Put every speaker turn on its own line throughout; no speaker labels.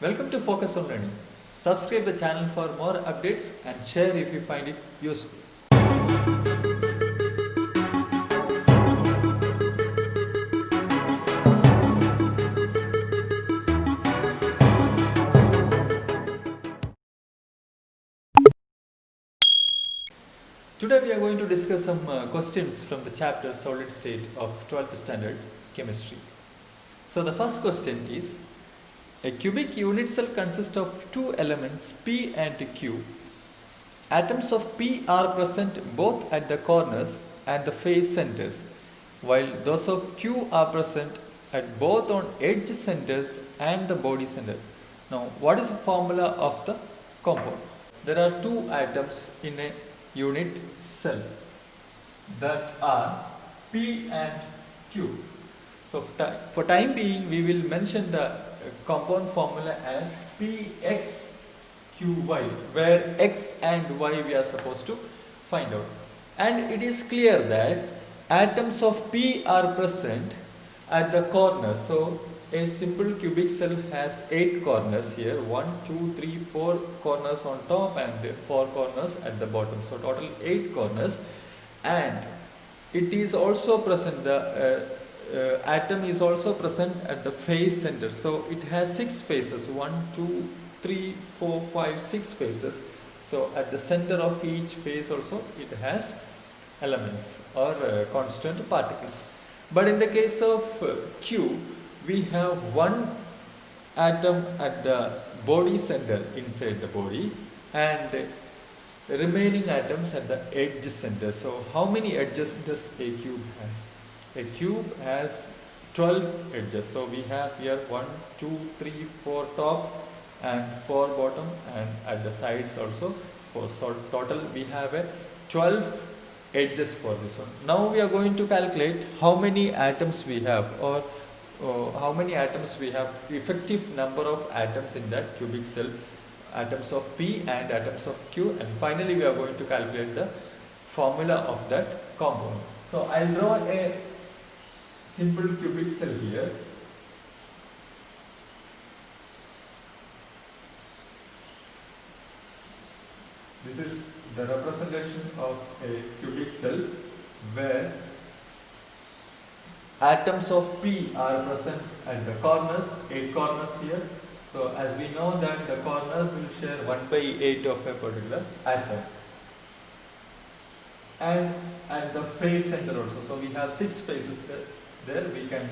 Welcome to Focus on Learning. Subscribe the channel for more updates and share if you find it useful. Today we are going to discuss some questions from the chapter Solid State of 12th Standard Chemistry. So the first question is, a cubic unit cell consists of two elements P and Q. Atoms of P are present both at the corners and the face centers, while those of Q are present at both on edge centers and the body center. Now, what is the formula of the compound? There are two atoms in a unit cell that are P and Q. So, for time being, we will mention the compound formula as PXQY, where X and Y we are supposed to find out. And it is clear that atoms of P are present at the corners. So a simple cubic cell has 8 corners here, 1, 2, 3, 4 corners on top and 4 corners at the bottom. So total 8 corners, and it is also present, the atom is also present at the face center. So it has 6 faces, 1, 2, 3, 4, 5, 6 faces. So at the center of each face also it has elements or constant particles. But in the case of Q, we have one atom at the body center inside the body and remaining atoms at the edge center. So how many edges does a cube has? A cube has 12 edges. So we have here 1, 2, 3, 4 top and 4 bottom, and at the sides also 4. So total we have a 12 edges for this one. Now we are going to calculate how many atoms we have, or how many atoms we have, effective number of atoms in that cubic cell, atoms of P and atoms of Q, and finally we are going to calculate the formula of that compound. So I'll draw a simple cubic cell here. This is the representation of a cubic cell where atoms of P are present at the corners, 8 corners here. So as we know that the corners will share 1/8 of a particular atom. And at the face center also, so we have 6 faces there, we can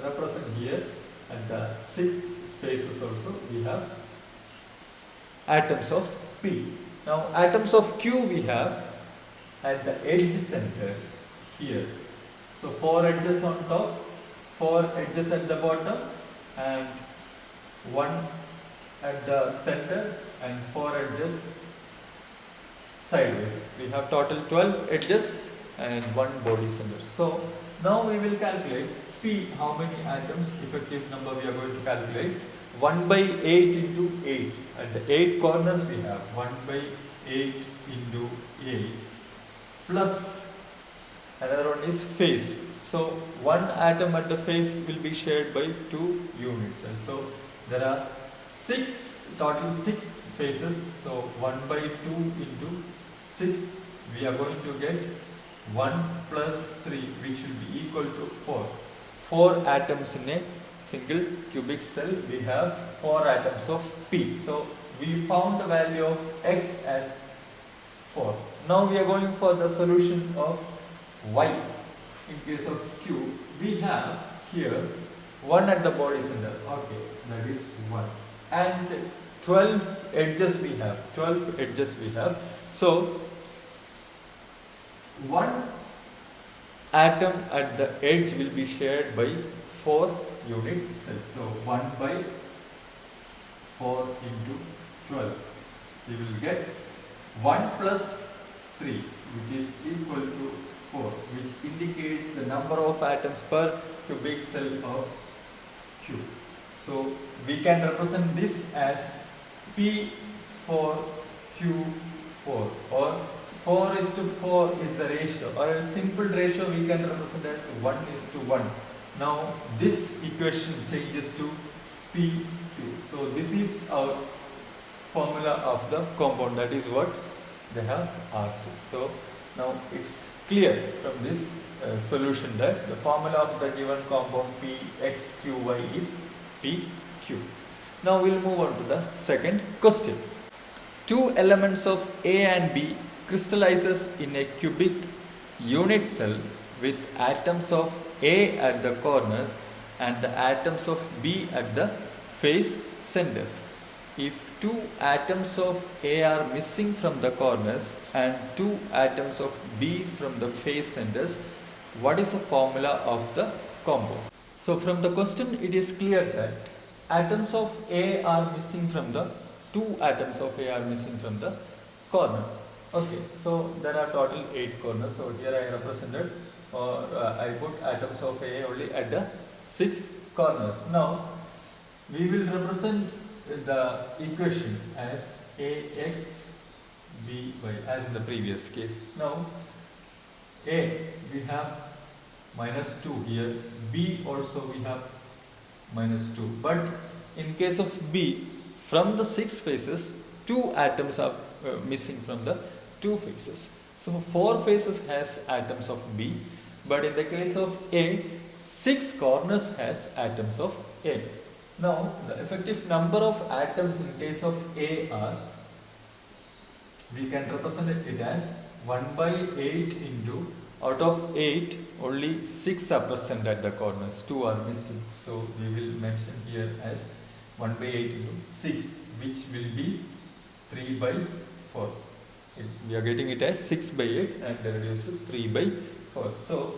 represent here at the 6 faces also we have atoms of P. Now atoms of Q we have at the edge center here. So 4 edges on top, 4 edges at the bottom, and 1 at the center and 4 edges sideways. We have total 12 edges and 1 body center. So now we will calculate P, how many atoms, effective number we are going to calculate. 1/8 into 8. At the 8 corners we have 1/8 into 8 plus another one is face. So one atom at the face will be shared by 2 units. And so there are total 6 faces. So 1/2 into 6, we are going to get 1 plus 3, which will be equal to 4. 4 atoms in a single cubic cell. We have 4 atoms of P. So we found the value of X as 4. Now we are going for the solution of Y. In case of Q, we have here 1 at the body center. Okay, that is 1. And 12 edges we have. 12 edges we have. So one atom at the edge will be shared by 4 unit cells. So 1/4 into 12. We will get 1 plus 3, which is equal to 4, which indicates the number of atoms per cubic cell of Q. So we can represent this as P4Q4, or 4:4 is the ratio, or a simple ratio we can represent as 1:1. Now this equation changes to PQ. So this is our formula of the compound, that is what they have asked. So now it's clear from this solution that the formula of the given compound PXQY is PQ. Now we'll move on to the second question. Two elements of A and B crystallizes in a cubic unit cell with atoms of A at the corners and the atoms of B at the face centers. If two atoms of A are missing from the corners and two atoms of B from the face centers, what is the formula of the compound? So from the question it is clear that atoms of A are missing from the two atoms of A are missing from the corner. Okay, so there are total 8 corners. So here I represented, or I put atoms of A only at the 6 corners. Now we will represent the equation as Ax By as in the previous case. Now A we have minus 2 here, B also we have minus 2, but in case of B, from the 6 faces 2 atoms are missing from the 2 faces. So 4 faces has atoms of B, but in the case of A, 6 corners has atoms of A. Now the effective number of atoms in case of A are, we can represent it as 1 by 8 into, out of 8 only 6 are present at the corners, 2 are missing. So we will mention here as 1 by 8 into 6, which will be 3 by 4. We are getting it as 6 by 8 and reduced to 3 by 4. So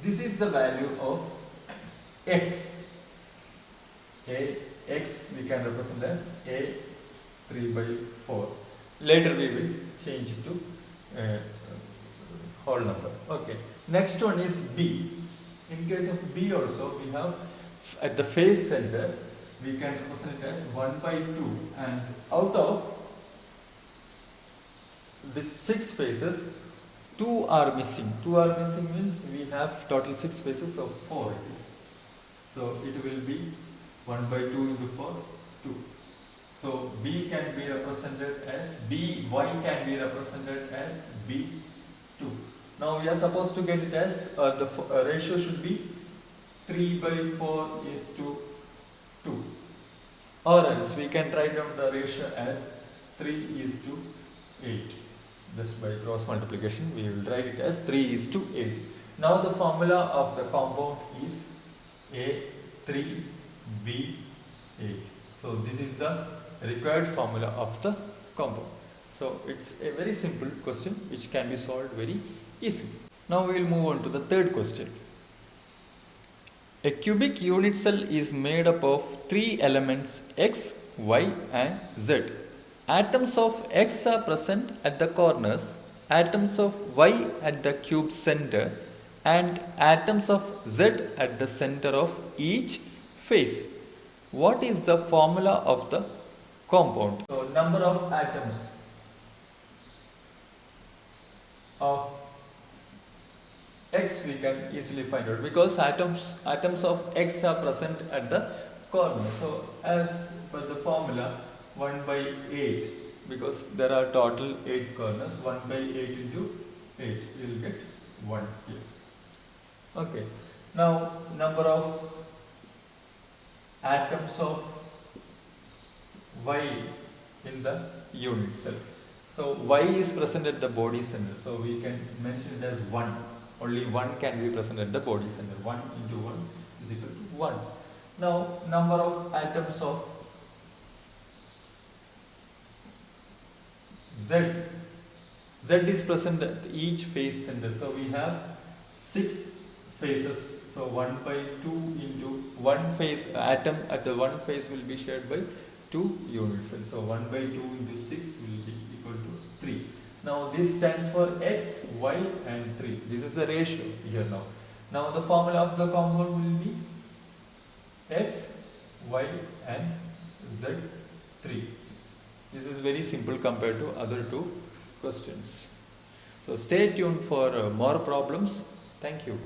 this is the value of x. X we can represent as A 3 by 4. Later we will change it to whole number. Okay. Next one is B. In case of B also, we have at the face center, we can represent it as 1 by 2, and out of the 6 faces, 2 are missing. 2 are missing means we have total 6 faces, so 4 it is. So it will be 1 by 2 into 4, 2. So B can be represented as By can be represented as B2. Now we are supposed to get it as the ratio should be 3 by 4 is to 2, or else we can write down the ratio as 3 is to 8. Just by cross multiplication we will write it as 3 is to 8. Now the formula of the compound is A3B8. So this is the required formula of the compound. So it's a very simple question which can be solved very easily. Now we will move on to the third question. A cubic unit cell is made up of 3 elements X, Y and Z. Atoms of X are present at the corners, atoms of Y at the cube center and atoms of Z at the center of each face. What is the formula of the compound? So number of atoms of X we can easily find out, because atoms of X are present at the corner. So as per the formula 1 by 8, because there are total 8 corners, 1 by 8 into 8, you will get 1 here. Okay. Now number of atoms of Y in the unit cell. So Y is present at the body center, so we can mention it as 1. Only 1 can be present at the body center. 1 into 1 is equal to 1. Now number of atoms of Z. Z is present at each face center. So we have 6 faces. So 1 by 2 into 1 face, atom at the 1 face will be shared by 2 unit cells. So 1 by 2 into 6 will be equal to 3. Now this stands for X, Y and 3. This is a ratio here now. Now the formula of the compound will be X, Y and Z3. This is very simple compared to other 2 questions. So stay tuned for more problems. Thank you.